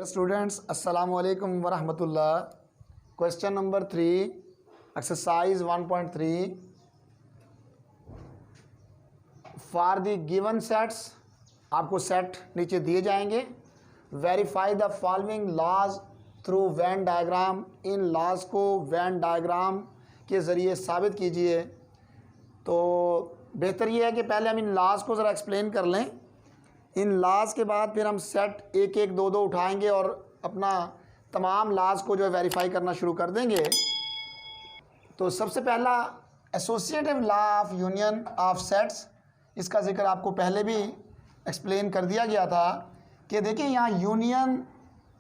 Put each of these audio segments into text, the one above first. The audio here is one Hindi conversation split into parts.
स्टूडेंट्स, अस्सलाम वालेकुम वरहमतुल्लाह। Question number 3, exercise 1.3 for the given sets. आपको सेट नीचे दिए जाएंगे। Verify the following laws through Venn diagram. इन लॉज को वेन डायग्राम के ज़रिए साबित कीजिए। तो बेहतर ये है कि पहले हम इन लॉज को ज़रा एक्सप्लेन कर लें। इन लॉज के बाद फिर हम सेट एक एक दो दो उठाएंगे और अपना तमाम लॉज को जो है वेरीफाई करना शुरू कर देंगे। तो सबसे पहला associative law of union of sets, इसका जिक्र आपको पहले भी एक्सप्लेन कर दिया गया था कि देखिए यहाँ यूनियन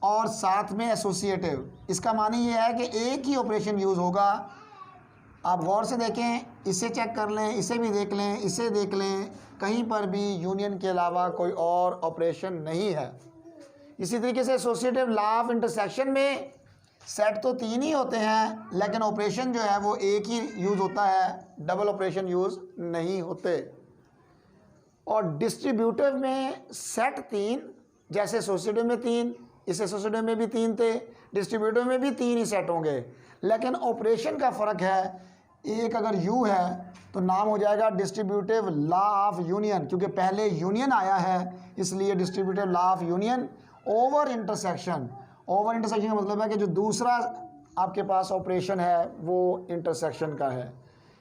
और साथ में एसोसिएटिव, इसका मानी ये है कि एक ही ऑपरेशन यूज़ होगा। आप गौर से देखें, इसे चेक कर लें, इसे भी देख लें, इसे देख लें, कहीं पर भी यूनियन के अलावा कोई और ऑपरेशन नहीं है। इसी तरीके से एसोसिएटिव लॉ ऑफ इंटरसेक्शन में सेट तो तीन ही होते हैं, लेकिन ऑपरेशन जो है वो एक ही यूज़ होता है, डबल ऑपरेशन यूज़ नहीं होते। और डिस्ट्रीब्यूटिव में सेट तीन, जैसे एसोसिएटिव में तीन, इस एसोसिएटिव में भी तीन थे, डिस्ट्रीब्यूटिव में भी तीन ही सेट होंगे, लेकिन ऑपरेशन का फ़र्क है। एक अगर यू है तो नाम हो जाएगा डिस्ट्रीब्यूटिव लॉ ऑफ यूनियन, क्योंकि पहले यूनियन आया है, इसलिए distributive law of union over intersection. Over intersection का मतलब है कि जो दूसरा आपके पास ऑपरेशन है वो इंटरसेक्शन का है।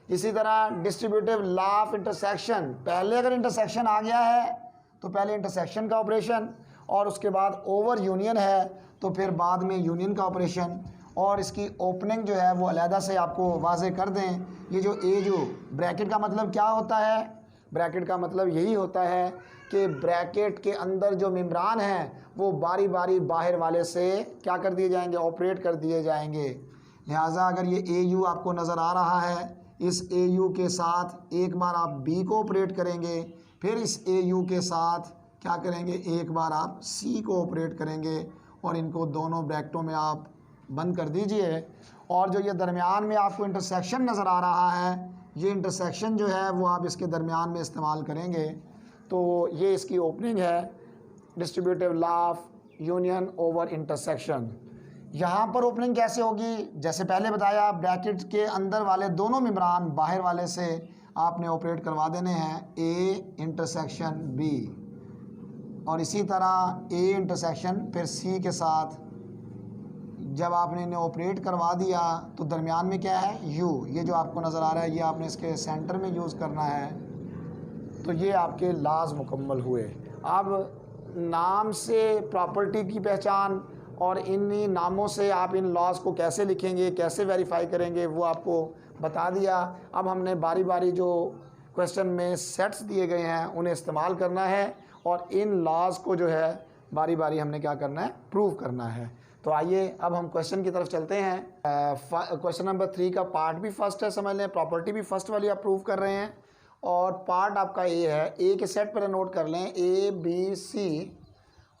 इसी तरह डिस्ट्रीब्यूटिव लॉ ऑफ इंटरसेक्शन, पहले अगर इंटरसेक्शन आ गया है तो पहले इंटरसेक्शन का ऑपरेशन, और उसके बाद ओवर यूनियन है तो फिर बाद में यूनियन का ऑपरेशन। और इसकी ओपनिंग जो है वो अलहदा से आपको वाज़े कर दें। ये जो ब्रैकेट का मतलब क्या होता है? ब्रैकेट का मतलब यही होता है कि ब्रैकेट के अंदर जो मेम्ब्रान हैं वो बारी बारी बाहर वाले से क्या कर दिए जाएंगे, ऑपरेट कर दिए जाएंगे। लिहाजा अगर ये AU आपको नज़र आ रहा है, इस AU के साथ एक बार आप B को ऑपरेट करेंगे, फिर इस AU के साथ क्या करेंगे, एक बार आप C को ऑपरेट करेंगे, और इनको दोनों ब्रैकेटों में आप बंद कर दीजिए। और जो ये दरमियान में आपको इंटरसेक्शन नज़र आ रहा है, ये इंटरसेक्शन जो है वो आप इसके दरमियान में इस्तेमाल करेंगे। तो ये इसकी ओपनिंग है, distributive law of union over intersection. यहाँ पर ओपनिंग कैसे होगी? जैसे पहले बताया, ब्रैकेट के अंदर वाले दोनों मेम्ब्रान बाहर वाले से आपने ऑपरेट करवा देने हैं, A इंटरसेक्शन B, और इसी तरह A इंटरसेक्शन फिर C के साथ। जब आपने इन्हें ऑपरेट करवा दिया तो दरमियान में क्या है, U, ये जो आपको नज़र आ रहा है, ये आपने इसके सेंटर में यूज़ करना है। तो ये आपके लॉज मुकम्मल हुए। अब नाम से प्रॉपर्टी की पहचान और इन्हीं नामों से आप इन लॉज को कैसे लिखेंगे, कैसे वेरीफाई करेंगे, वो आपको बता दिया। अब हमने बारी बारी जो क्वेश्चन में सेट्स दिए गए हैं उन्हें इस्तेमाल करना है, और इन लॉज को जो है बारी बारी हमने क्या करना है, प्रूव करना है। तो आइए अब हम क्वेश्चन की तरफ चलते हैं। क्वेश्चन नंबर 3 का पार्ट भी फर्स्ट है, समझ लें, प्रॉपर्टी भी फर्स्ट वाली आप प्रूव कर रहे हैं, और पार्ट आपका A है। A के सेट पर नोट कर लें, A B C,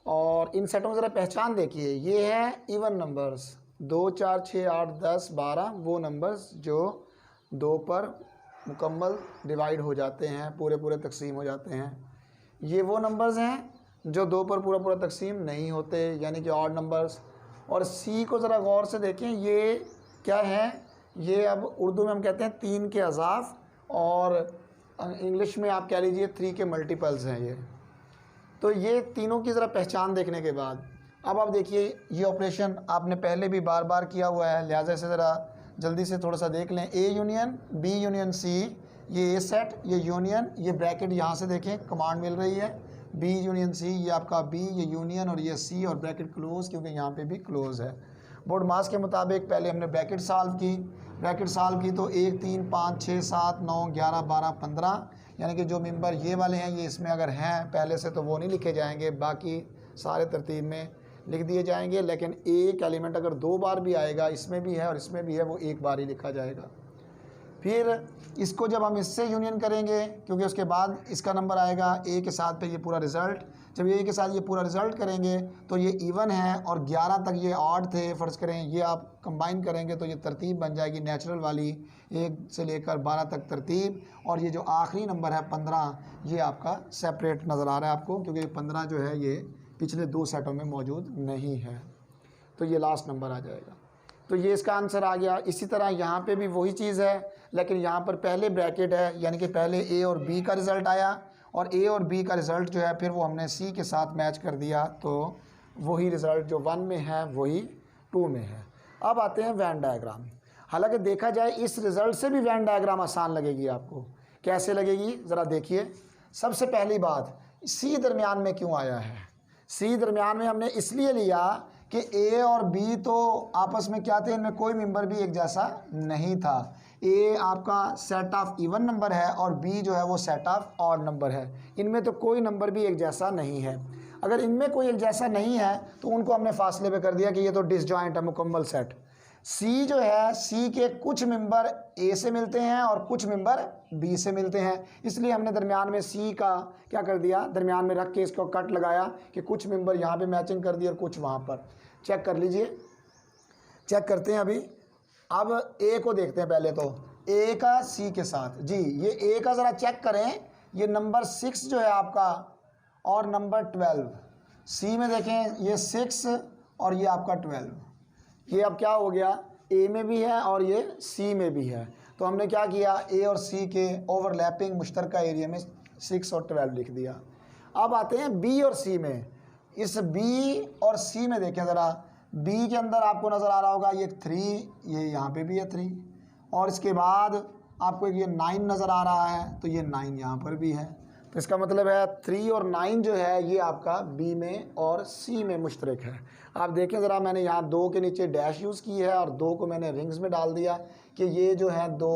और इन सेटों में ज़रा पहचान देखिए। ये है इवन नंबर्स, 2 4 6 8 10 12, वो नंबर्स जो 2 पर मुकम्मल डिवाइड हो जाते हैं, पूरे पूरे तकसीम हो जाते हैं। ये वो नंबर्स हैं जो 2 पर पूरा पूरा तकसीम नहीं होते, यानी कि ऑड नंबर्स। और C को ज़रा गौर से देखें, ये क्या है, ये अब उर्दू में हम कहते हैं 3 के अज़ाफ़, और इंग्लिश में आप कह लीजिए 3 के मल्टीपल्स हैं ये। तो ये तीनों की ज़रा पहचान देखने के बाद अब आप देखिए, ये ऑपरेशन आपने पहले भी बार बार किया हुआ है, लिहाजा से ज़रा जल्दी से थोड़ा सा देख लें। A union B union C, ये A सेट, ये यूनियन, ये ब्रैकेट यहाँ से देखें कमांड मिल रही है, B यूनियन C, ये आपका B, ये यूनियन, और ये C, और ब्रैकेट क्लोज़, क्योंकि यहाँ पे भी क्लोज़ है। बोर्ड मास के मुताबिक पहले हमने ब्रैकेट सॉल्व की। ब्रैकेट सॉल्व की तो 1 3 5 6 7 9 11 12 15, यानी कि जो मेंबर ये वाले हैं ये इसमें अगर हैं पहले से तो वो नहीं लिखे जाएंगे, बाकी सारे तरतीब में लिख दिए जाएंगे। लेकिन एक एलिमेंट अगर 2 बार भी आएगा, इसमें भी है और इसमें भी है, वो 1 बार ही लिखा जाएगा। फिर इसको जब हम इससे यूनियन करेंगे, क्योंकि उसके बाद इसका नंबर आएगा A के साथ पे ये पूरा रिज़ल्ट, जब A के साथ ये पूरा रिज़ल्ट करेंगे तो ये इवन है, और 11 तक ये ऑड थे, फ़र्ज़ करें, ये आप कंबाइन करेंगे तो ये तरतीब बन जाएगी नेचुरल वाली, 1 से लेकर 12 तक तरतीब। और ये जो आखिरी नंबर है 15, ये आपका सेपरेट नज़र आ रहा है आपको, क्योंकि 15 जो है ये पिछले 2 सेटों में मौजूद नहीं है। तो ये लास्ट नंबर आ जाएगा। तो ये इसका आंसर आ गया। इसी तरह यहाँ पे भी वही चीज़ है, लेकिन यहाँ पर पहले ब्रैकेट है, यानी कि पहले ए और बी का रिज़ल्ट आया और ए और बी का रिज़ल्ट जो है फिर वो हमने सी के साथ मैच कर दिया, तो वही रिज़ल्ट जो 1 में है वही 2 में है। अब आते हैं वैन डायग्राम। हालांकि देखा जाए इस रिज़ल्ट से भी वैन डायग्राम आसान लगेगी आपको। कैसे लगेगी ज़रा देखिए। सबसे पहली बात, सी दरमियान में क्यों आया है? सी दरमियान में हमने इसलिए लिया कि ए और बी तो आपस में क्या थे, इनमें कोई मेंबर भी एक जैसा नहीं था। ए आपका सेट ऑफ इवन नंबर है और बी जो है वो सेट ऑफ ऑड नंबर है। इनमें तो कोई नंबर भी एक जैसा नहीं है। अगर इनमें कोई एक जैसा नहीं है तो उनको हमने फासले पे कर दिया कि ये तो डिसजॉइंट है, मुकम्मल सेट। सी जो है, सी के कुछ मेंबर ए से मिलते हैं और कुछ मेंबर बी से मिलते हैं, इसलिए हमने दरमियान में सी का क्या कर दिया, दरमियान में रख के इसको कट लगाया कि कुछ मेंबर यहाँ पे मैचिंग कर दिए और कुछ वहाँ पर। चेक कर लीजिए, चेक करते हैं अभी। अब ए को देखते हैं पहले, तो ए का सी के साथ जी, ये ए का ज़रा चेक करें। ये नंबर 6 जो है आपका और नंबर 12, सी में देखें ये 6 और ये आपका 12, ये अब क्या हो गया, ए में भी है और ये सी में भी है। तो हमने क्या किया, ए और सी के ओवरलैपिंग मुश्तरका एरिया में 6 और 12 लिख दिया। अब आते हैं बी और सी में। इस बी और सी में देखें ज़रा, बी के अंदर आपको नज़र आ रहा होगा ये 3, ये यहाँ पे भी है 3, और इसके बाद आपको ये 9 नज़र आ रहा है, तो ये 9 यहाँ पर भी है। तो इसका मतलब है 3 और 9 जो है ये आपका बी में और सी में मुश्तरक है। आप देखें ज़रा, मैंने यहाँ 2 के नीचे डैश यूज़ की है और 2 को मैंने रिंग्स में डाल दिया कि ये जो है 2,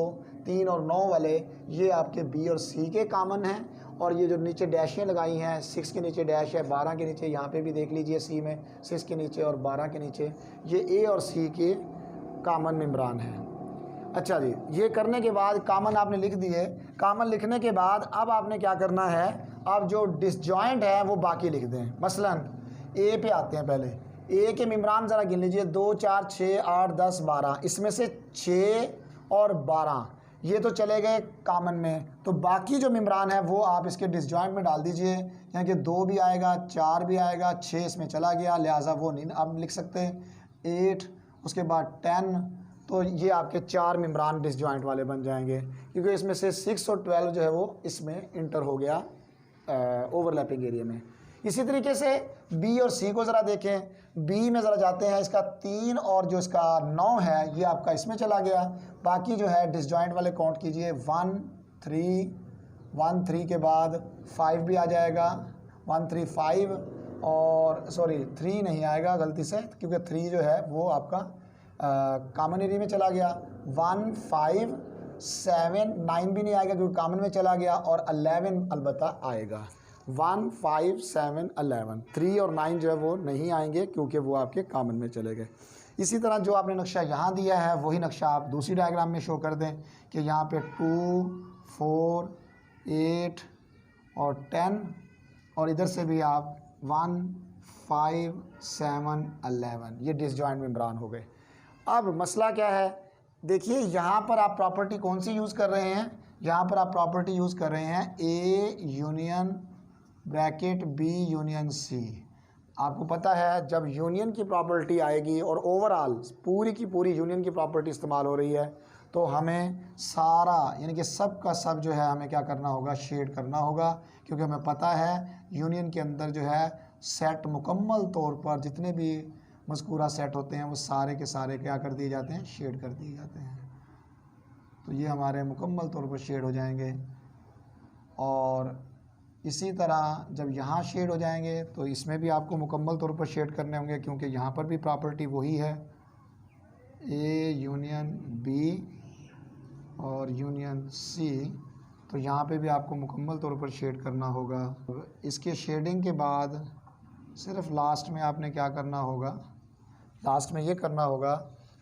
3 और 9 वाले ये आपके बी और सी के कामन हैं। और ये जो नीचे डैशें लगाई हैं, 6 के नीचे डैश है, 12 के नीचे, यहाँ पे भी देख लीजिए सी में 6 के नीचे और 12 के नीचे, ये ए और सी के कामन मेम्बरान हैं। अच्छा जी, ये करने के बाद कामन आपने लिख दिए। कामन लिखने के बाद अब आपने क्या करना है, अब जो डिसजॉइंट है वो बाकी लिख दें। मसलन ए पे आते हैं पहले। ए के मेम्बरान ज़रा गिन लीजिए, 2, 4, 6, 8, 10, 12। इसमें से 6 और 12 ये तो चले गए कामन में, तो बाकी जो मेम्बरान है वो आप इसके डिसजॉइंट में डाल दीजिए। यानी कि 2 भी आएगा, 4 भी आएगा, 6 इसमें चला गया, लिहाजा वो नहीं आप लिख सकते। 8, उसके बाद 10, तो ये आपके 4 मेम्बरान डिसजॉइंट वाले बन जाएंगे, क्योंकि इसमें से 6 और 12 जो है वो इसमें इंटर हो गया ओवरलैपिंग एरिया में। इसी तरीके से बी और सी को ज़रा देखें। बी में ज़रा जाते हैं, इसका 3 और जो इसका 9 है ये आपका इसमें चला गया। बाकी जो है डिसजॉइंट वाले काउंट कीजिए, 1, 3 के बाद 5 भी आ जाएगा, 1, 3, 5 और सॉरी 3 नहीं आएगा गलती से, क्योंकि 3 जो है वो आपका कॉमन एरिया में चला गया। 1, 5, 7, 9 भी नहीं आएगा क्योंकि कॉमन में चला गया, और 11 अलबत्ता आएगा। 1, 5, 7, 11, 3 और 9 जो है वो नहीं आएंगे क्योंकि वो आपके कॉमन में चले गए। इसी तरह जो आपने नक्शा यहाँ दिया है वही नक्शा आप दूसरी डायग्राम में शो कर दें कि यहाँ पे 2, 4, 8 और 10, और इधर से भी आप 1, 5, 7, 11 ये डिसजॉइंट मेम्बरान हो गए। अब मसला क्या है, देखिए यहाँ पर आप प्रॉपर्टी कौन सी यूज़ कर रहे हैं, यहाँ पर आप प्रॉपर्टी यूज़ कर रहे हैं A union bracket B union C. आपको पता है जब यूनियन की प्रॉपर्टी आएगी और ओवरऑल पूरी की पूरी यूनियन की प्रॉपर्टी इस्तेमाल हो रही है, तो हमें सारा यानी कि सब का सब जो है हमें क्या करना होगा, शेड करना होगा, क्योंकि हमें पता है यूनियन के अंदर जो है सेट मुकम्मल तौर पर जितने भी मज़कूरा सेट होते हैं वो सारे के सारे क्या कर दिए जाते हैं, शेड कर दिए जाते हैं। तो ये हमारे मुकम्मल तौर पर शेड हो जाएंगे। और इसी तरह जब यहाँ शेड हो जाएंगे तो इसमें भी आपको मुकम्मल तौर पर शेड करने होंगे, क्योंकि यहाँ पर भी प्रॉपर्टी वही है, ए यूनियन बी और यूनियन सी, तो यहाँ पे भी आपको मुकम्मल तौर पर शेड करना होगा। इसके शेडिंग के बाद सिर्फ लास्ट में आपने क्या करना होगा, लास्ट में ये करना होगा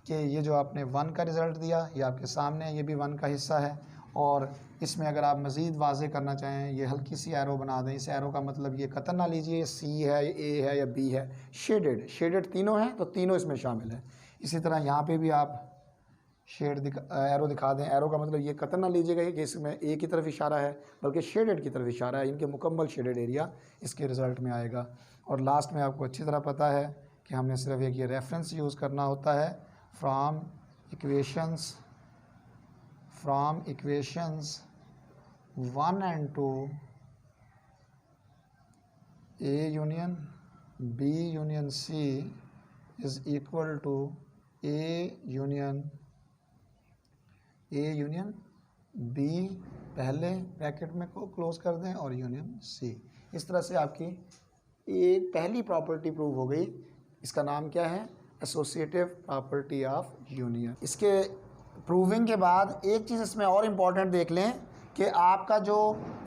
कि ये जो आपने 1 का रिज़ल्ट दिया ये आपके सामने है, ये भी 1 का हिस्सा है। और इसमें अगर आप मज़ीद वाज़े करना चाहें ये हल्की सी एरो बना दें। इस एरो का मतलब ये कतन ना लीजिए सी है, ए है या बी है, शेडेड तीनों हैं, तो तीनों इसमें शामिल है। इसी तरह यहाँ पे भी आप एरो दिखा दें। एरो का मतलब ये कतई ना लीजिएगा कि इसमें ए की तरफ इशारा है, बल्कि शेडेड की तरफ इशारा है। इनके मुकम्मल शेडेड एरिया इसके रिज़ल्ट में आएगा। और लास्ट में आपको अच्छी तरह पता है कि हमने सिर्फ एक ये रेफरेंस यूज़ करना होता है from equations 1 and 2 A union B union C is equal to A union B पहले ब्रैकेट में को क्लोज कर दें और यूनियन C। इस तरह से आपकी एक पहली प्रॉपर्टी प्रूव हो गई। इसका नाम क्या है? Associative property of union. इसके प्रूविंग के बाद एक चीज़ इसमें और इम्पॉर्टेंट देख लें कि आपका जो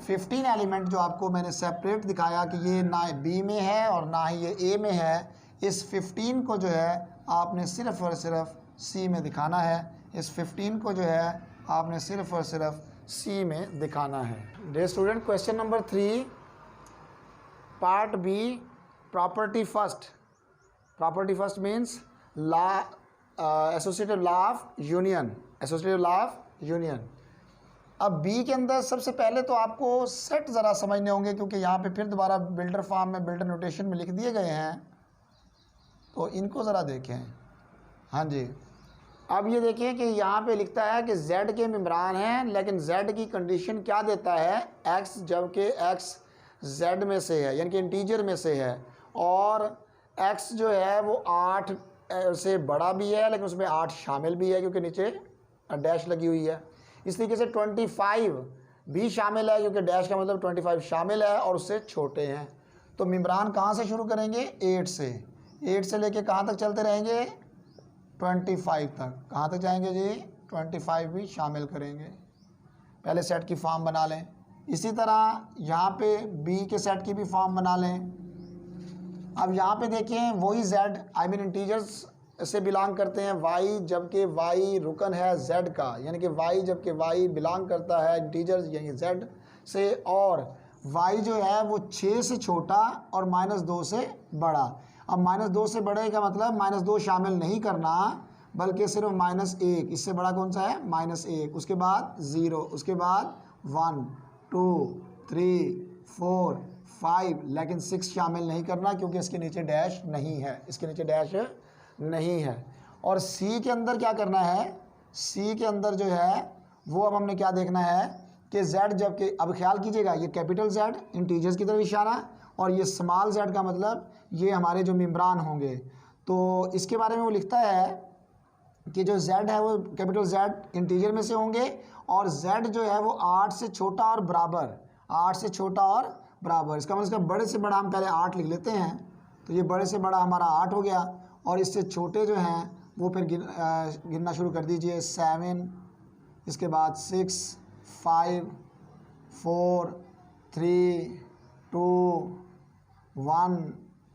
15 एलिमेंट जो आपको मैंने सेपरेट दिखाया कि ये ना बी में है और ना ही ये ए में है, इस 15 को जो है आपने सिर्फ़ और सिर्फ सी में दिखाना है। इस 15 को जो है आपने सिर्फ़ और सिर्फ सी में दिखाना है। Dear student, question number 3 part B, property first. Property first means law, associative law of union. Associative law of union. अब बी के अंदर सबसे पहले तो आपको सेट ज़रा समझने होंगे, क्योंकि यहाँ पे फिर दोबारा बिल्डर फॉर्म में, बिल्डर नोटेशन में लिख दिए गए हैं, तो इनको ज़रा देखें। हाँ जी, अब ये देखिए कि यहाँ पे लिखता है कि z के मेम्ब्रान हैं, लेकिन z की कंडीशन क्या देता है? x, जबकि x z में से है, यानी कि इंटीजर में से है, और x जो है वो 8 से बड़ा भी है, लेकिन उसमें 8 शामिल भी है क्योंकि नीचे डैश लगी हुई है। इस तरीके से 25 भी शामिल है क्योंकि डैश का मतलब 25 शामिल है और उससे छोटे हैं। तो मेम्ब्रान कहाँ से शुरू करेंगे? 8 से। 8 से लेके कहाँ तक चलते रहेंगे? 25 तक। कहाँ तक जाएंगे जी? 25 भी शामिल करेंगे। पहले सेट की फॉर्म बना लें। इसी तरह यहाँ पे बी के सेट की भी फॉर्म बना लें। अब यहाँ पे देखें वही z, आई मीन इंटीजर्स से बिलोंग करते हैं y, जबकि y रुकन है z का, यानी कि y जबकि y बिलोंग करता है इंटीजर्स यानी z से, और y जो है वो 6 से छोटा और -2 से बड़ा। अब -2 से बड़े का मतलब -2 शामिल नहीं करना, बल्कि सिर्फ -1। इससे बड़ा कौन सा है? -1। उसके बाद 0, उसके बाद 1 2 3 4 5, लेकिन 6 शामिल नहीं करना क्योंकि इसके नीचे डैश नहीं है। इसके नीचे डैश नहीं है। और सी के अंदर क्या करना है? सी के अंदर जो है वो अब हमने क्या देखना है कि z, जबकि अब ख्याल कीजिएगा ये कैपिटल Z इंटीजर्स की तरफ इशारा, और ये स्मॉल z का मतलब ये हमारे जो मेम्ब्रान होंगे। तो इसके बारे में वो लिखता है कि जो z है वो कैपिटल Z इंटीजर में से होंगे, और z जो है वो 8 से छोटा और बराबर, 8 से छोटा और बराबर। इसका मतलब बड़े से बड़ा हम पहले 8 लिख लेते हैं, तो ये बड़े से बड़ा हमारा 8 हो गया, और इससे छोटे जो हैं वो फिर गिनना शुरू कर दीजिए। 7, इसके बाद 6 5 4 3 2 1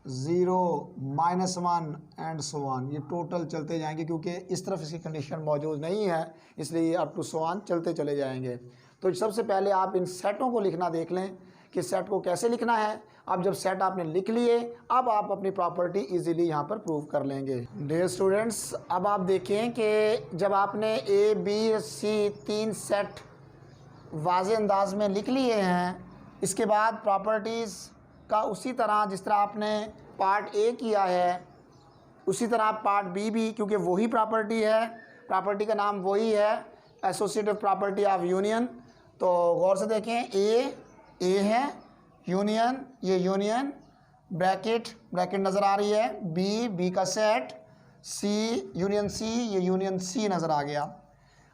0 -1 एंड सो ऑन। ये टोटल चलते जाएंगे क्योंकि इस तरफ इसकी कंडीशन मौजूद नहीं है, इसलिए अप टू सो ऑन चलते चले जाएंगे। तो सबसे पहले आप इन सेटों को लिखना देख लें कि सेट को कैसे लिखना है। अब जब सेट आपने लिख लिए, अब आप अपनी प्रॉपर्टी इजीली यहाँ पर प्रूव कर लेंगे। डियर स्टूडेंट्स, अब आप देखें कि जब आपने ए बी सी 3 सेट वाज़े अंदाज में लिख लिए हैं, इसके बाद प्रॉपर्टीज़ का उसी तरह जिस तरह आपने पार्ट ए किया है, उसी तरह पार्ट बी भी, क्योंकि वही प्रॉपर्टी है, प्रॉपर्टी का नाम वही है, एसोसिएटिव प्रॉपर्टी ऑफ यूनियन। तो गौर से देखें, ए है, यूनियन, ये यूनियन, ब्रैकेट नज़र आ रही है, बी का सेट, सी यूनियन सी, ये यूनियन सी नज़र आ गया।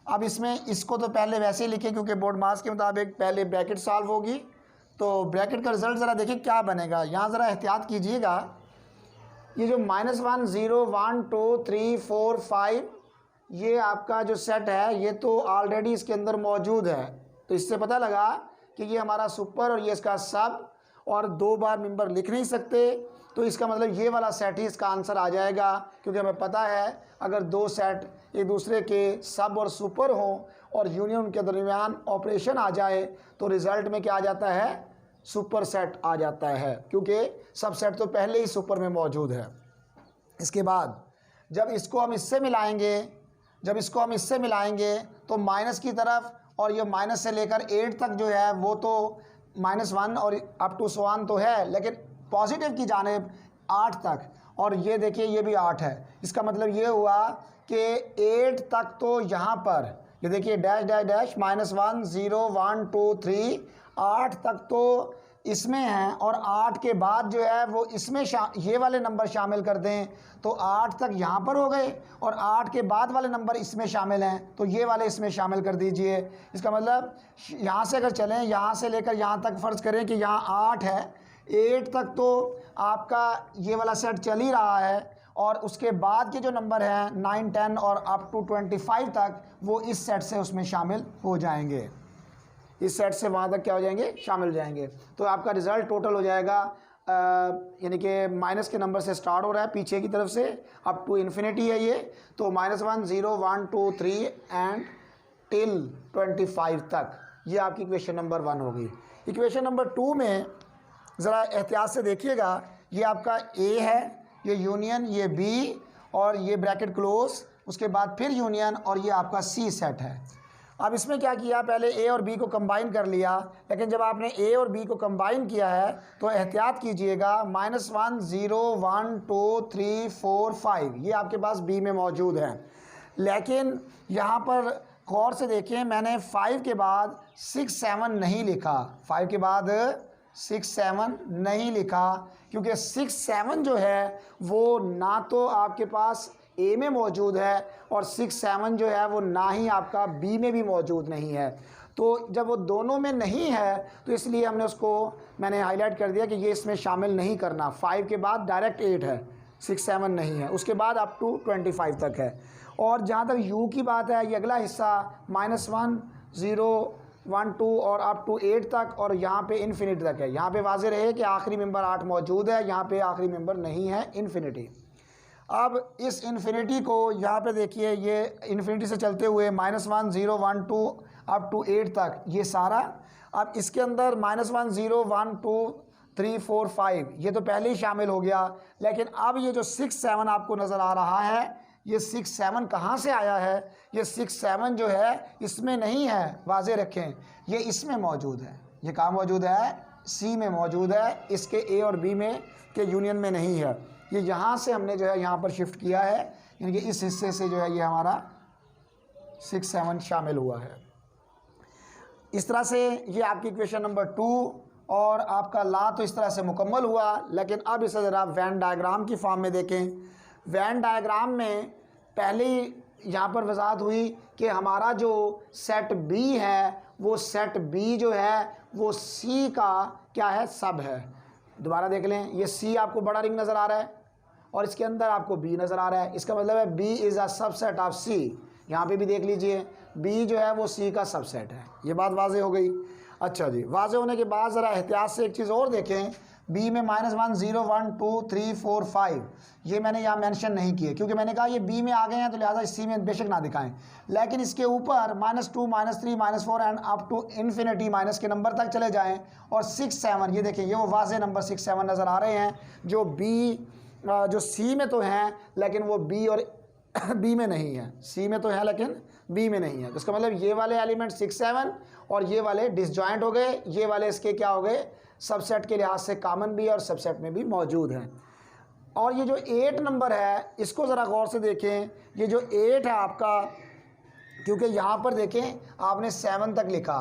अब इसमें इसको तो पहले वैसे ही लिखे क्योंकि बोर्ड मास के मुताबिक पहले ब्रैकेट सॉल्व होगी, तो ब्रैकेट का रिज़ल्ट ज़रा देखिए क्या बनेगा। यहाँ ज़रा एहतियात कीजिएगा, ये जो -1 0 1 2 3 4 5 ये आपका जो सेट है ये तो ऑलरेडी इसके अंदर मौजूद है, तो इससे पता लगा कि ये हमारा सुपर और ये इसका सब, और 2 बार मेंबर लिख नहीं सकते, तो इसका मतलब ये वाला सेट ही इसका आंसर आ जाएगा, क्योंकि हमें पता है अगर 2 सेट एक दूसरे के सब और सुपर हों और यूनियन के दरमियान ऑपरेशन आ जाए तो रिज़ल्ट में क्या आ जाता है? सुपर सेट आ जाता है, क्योंकि सब सेट तो पहले ही सुपर में मौजूद है। इसके बाद जब इसको हम इससे मिलाएंगे, जब इसको हम इससे मिलाएंगे तो माइनस की तरफ, और ये माइनस से लेकर 8 तक जो है वो तो -1 और अप टू 1 तो है, लेकिन पॉजिटिव की जानिब 8 तक, और ये देखिए ये भी 8 है। इसका मतलब ये हुआ कि 8 तक तो यहाँ पर ये देखिए डैश डैश डैश -1 0 1 2 3 8 तक तो इसमें हैं, और 8 के बाद जो है वो इसमें ये वाले नंबर शामिल कर दें तो 8 तक यहाँ पर हो गए, और 8 के बाद वाले नंबर इसमें शामिल हैं तो ये वाले इसमें शामिल कर दीजिए। इसका मतलब यहाँ से अगर चलें, यहाँ से लेकर यहाँ तक फ़र्ज़ करें कि यहाँ 8 है, 8 तक तो आपका ये वाला सेट चल ही रहा है, और उसके बाद के जो नंबर हैं 9 10 और अप टू 25 तक वो इस सेट से उसमें शामिल हो जाएंगे, इस सेट से वहाँ तक क्या हो जाएंगे, शामिल हो जाएंगे। तो आपका रिज़ल्ट टोटल हो जाएगा, यानी कि माइनस के नंबर से स्टार्ट हो रहा है पीछे की तरफ से अप टू इन्फिनिटी है ये, तो -1 0 1 2 3 एंड टिल 25 तक। ये आपकी इक्वेशन नंबर 1 होगी। इक्वेशन नंबर 2 में ज़रा एहतियात से देखिएगा, ये आपका ए है, ये यूनियन, ये बी, और ये ब्रैकेट क्लोज, उसके बाद फिर यूनियन, और ये आपका सी सेट है। अब इसमें क्या किया, पहले ए और बी को कंबाइन कर लिया, लेकिन जब आपने ए और बी को कंबाइन किया है तो एहतियात कीजिएगा, -1 0 1 2 3 4 5 ये आपके पास बी में मौजूद है, लेकिन यहाँ पर गौर से देखें, मैंने 5 के बाद 6 7 नहीं लिखा, 5 के बाद 6 7 नहीं लिखा, क्योंकि 6 7 जो है वो ना तो आपके पास ए में मौजूद है, और 6 7 जो है वो ना ही आपका बी में भी मौजूद नहीं है। तो जब वो दोनों में नहीं है तो इसलिए हमने उसको, मैंने हाईलाइट कर दिया कि ये इसमें शामिल नहीं करना। 5 के बाद डायरेक्ट 8 है, 6 7 नहीं है, उसके बाद अप टू 25 तक है। और जहाँ तक यू की बात है, ये अगला हिस्सा -1 0 1 2 और अप टू 8 तक, और यहाँ पे इन्फिनिटी तक है। यहाँ पे वाज़ेह रहे कि आखिरी मेंबर 8 मौजूद है, यहाँ पे आखिरी मेंबर नहीं है, इन्फिनिटी। अब इस इन्फिनिटी को यहाँ पे देखिए, ये इन्फिनिटी से चलते हुए -1 0 1 2 अप टू 8 तक ये सारा, अब इसके अंदर -1 0 1 2 3 4 5 ये तो पहले ही शामिल हो गया, लेकिन अब ये जो 6 7 आपको नज़र आ रहा है, ये 6 7 कहाँ से आया है, ये 6 7 जो है इसमें नहीं है, वाज़ेह रखें, ये इसमें मौजूद है। ये कहाँ मौजूद है, सी में मौजूद है, इसके ए और बी में के यूनियन में नहीं है। ये यहाँ से हमने जो है यहाँ पर शिफ्ट किया है, यानी कि इस हिस्से से जो है ये हमारा 6 7 शामिल हुआ है। इस तरह से ये आपकी इक्वेशन नंबर 2 और आपका ला तो इस तरह से मुकम्मल हुआ। लेकिन अब इसे ज़रा वैन डायग्राम की फॉर्म में देखें। वैन डायग्राम में पहले ही यहाँ पर वजाहत हुई कि हमारा जो सेट बी है, वो सेट बी जो है वो सी का क्या है, सब है। दोबारा देख लें, ये सी आपको बड़ा रिंग नज़र आ रहा है और इसके अंदर आपको बी नज़र आ रहा है। इसका मतलब है B is a subset of C. यहाँ पे भी देख लीजिए, बी जो है वो सी का सबसेट है। ये बात वाज़ेह हो गई। अच्छा जी, वाज़ेह होने के बाद ज़रा एहतियात से एक चीज़ और देखें। बी में -1 0 1 2 3 4 5 ये मैंने यहाँ मेंशन नहीं किए, क्योंकि मैंने कहा ये बी में आ गए हैं तो लिहाजा सी में बेशक ना दिखाएं। लेकिन इसके ऊपर -2 -3 -4 and up to infinity minus के नंबर तक चले जाएं, और 6 7 ये देखें, ये वो वाज़ेह नंबर 6 7 नज़र आ रहे हैं जो बी जो सी में तो हैं लेकिन वो बी और बी में नहीं है। सी में तो है लेकिन बी में नहीं है। तो इसका मतलब ये वाले एलिमेंट 6 7 और ये वाले डिसजॉइंट हो गए, ये वाले इसके क्या हो गए, सबसेट के लिहाज से कॉमन भी और सबसेट में भी मौजूद हैं। और ये जो 8 नंबर है इसको ज़रा गौर से देखें। ये जो 8 है आपका, क्योंकि यहाँ पर देखें आपने 7 तक लिखा,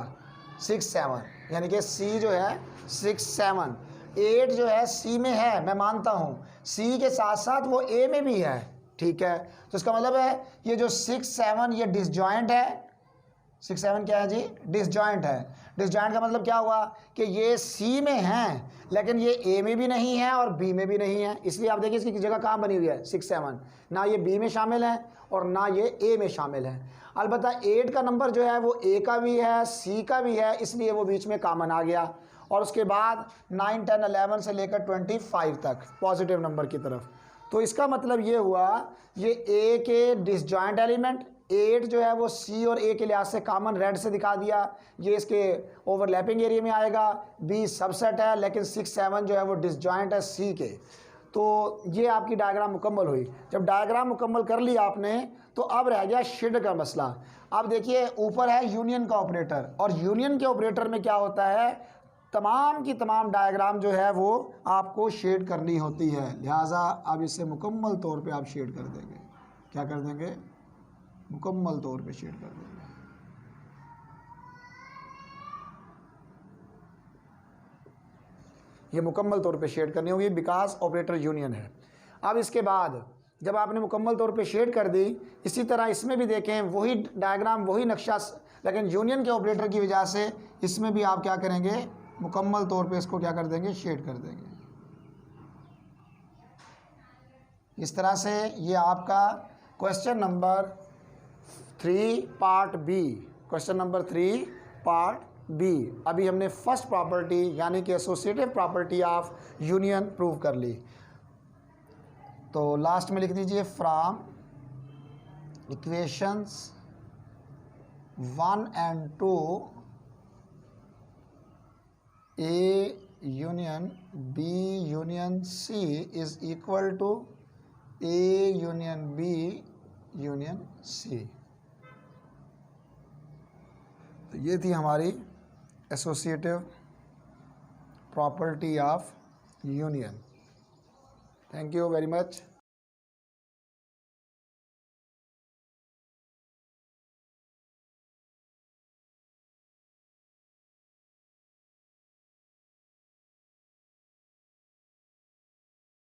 6 7 यानी कि सी जो है 6 7, 8 जो है सी में है, मैं मानता हूँ, सी के साथ साथ वो ए में भी है, ठीक है। तो इसका मतलब है ये जो 6 7 ये डिसजॉइंट है। 6 7 क्या है जी, डिसजॉइंट है। डिसजॉइंट का मतलब क्या हुआ कि ये सी में हैं लेकिन ये ए में भी नहीं है और बी में भी नहीं है। इसलिए आप देखिए इसकी जगह कहाँ बनी हुई है, 6 7, ना ये बी में शामिल है और ना ये ए में शामिल है। अलबत्ता 8 का नंबर जो है वो ए का भी है, सी का भी है, इसलिए वो बीच में कॉमन आ गया। और उसके बाद 9 10 11 से लेकर 25 तक पॉजिटिव नंबर की तरफ। तो इसका मतलब ये हुआ, ये ए के डिसजॉइंट एलिमेंट 8 जो है वो सी और ए के लिहाज से कॉमन रेड से दिखा दिया, ये इसके ओवरलैपिंग एरिया में आएगा। बी सबसेट है लेकिन 6 7 जो है वो डिसजॉइंट है सी के। तो ये आपकी डायग्राम मुकम्मल हुई। जब डायग्राम मुकम्मल कर ली आपने तो अब रह गया शेड का मसला। अब देखिए ऊपर है यूनियन का ऑपरेटर, और यूनियन के ऑपरेटर में क्या होता है, तमाम की तमाम डायग्राम जो है वो आपको शेड करनी होती है। लिहाजा अब इसे मुकम्मल तौर पे आप शेड कर देंगे। क्या कर देंगे? मुकम्मल तौर पे शेड कर देंगे। ये मुकम्मल तौर पे शेड करनी होगी बिकॉज ऑपरेटर यूनियन है। अब इसके बाद जब आपने मुकम्मल तौर पे शेड कर दी, इसी तरह इसमें भी देखें वही डायग्राम वही नक्शा, लेकिन यूनियन के ऑपरेटर की वजह से इसमें भी आप क्या करेंगे, मुकम्मल तौर पे इसको क्या कर देंगे, शेड कर देंगे। इस तरह से ये आपका question number 3 part B, question number 3 part B. अभी हमने फर्स्ट प्रॉपर्टी यानी कि associative property of union prove कर ली। तो लास्ट में लिख दीजिए from equations 1 and 2 A union B union C is equal to A union B union C। तो ये थी हमारी associative property of union. Thank you very much.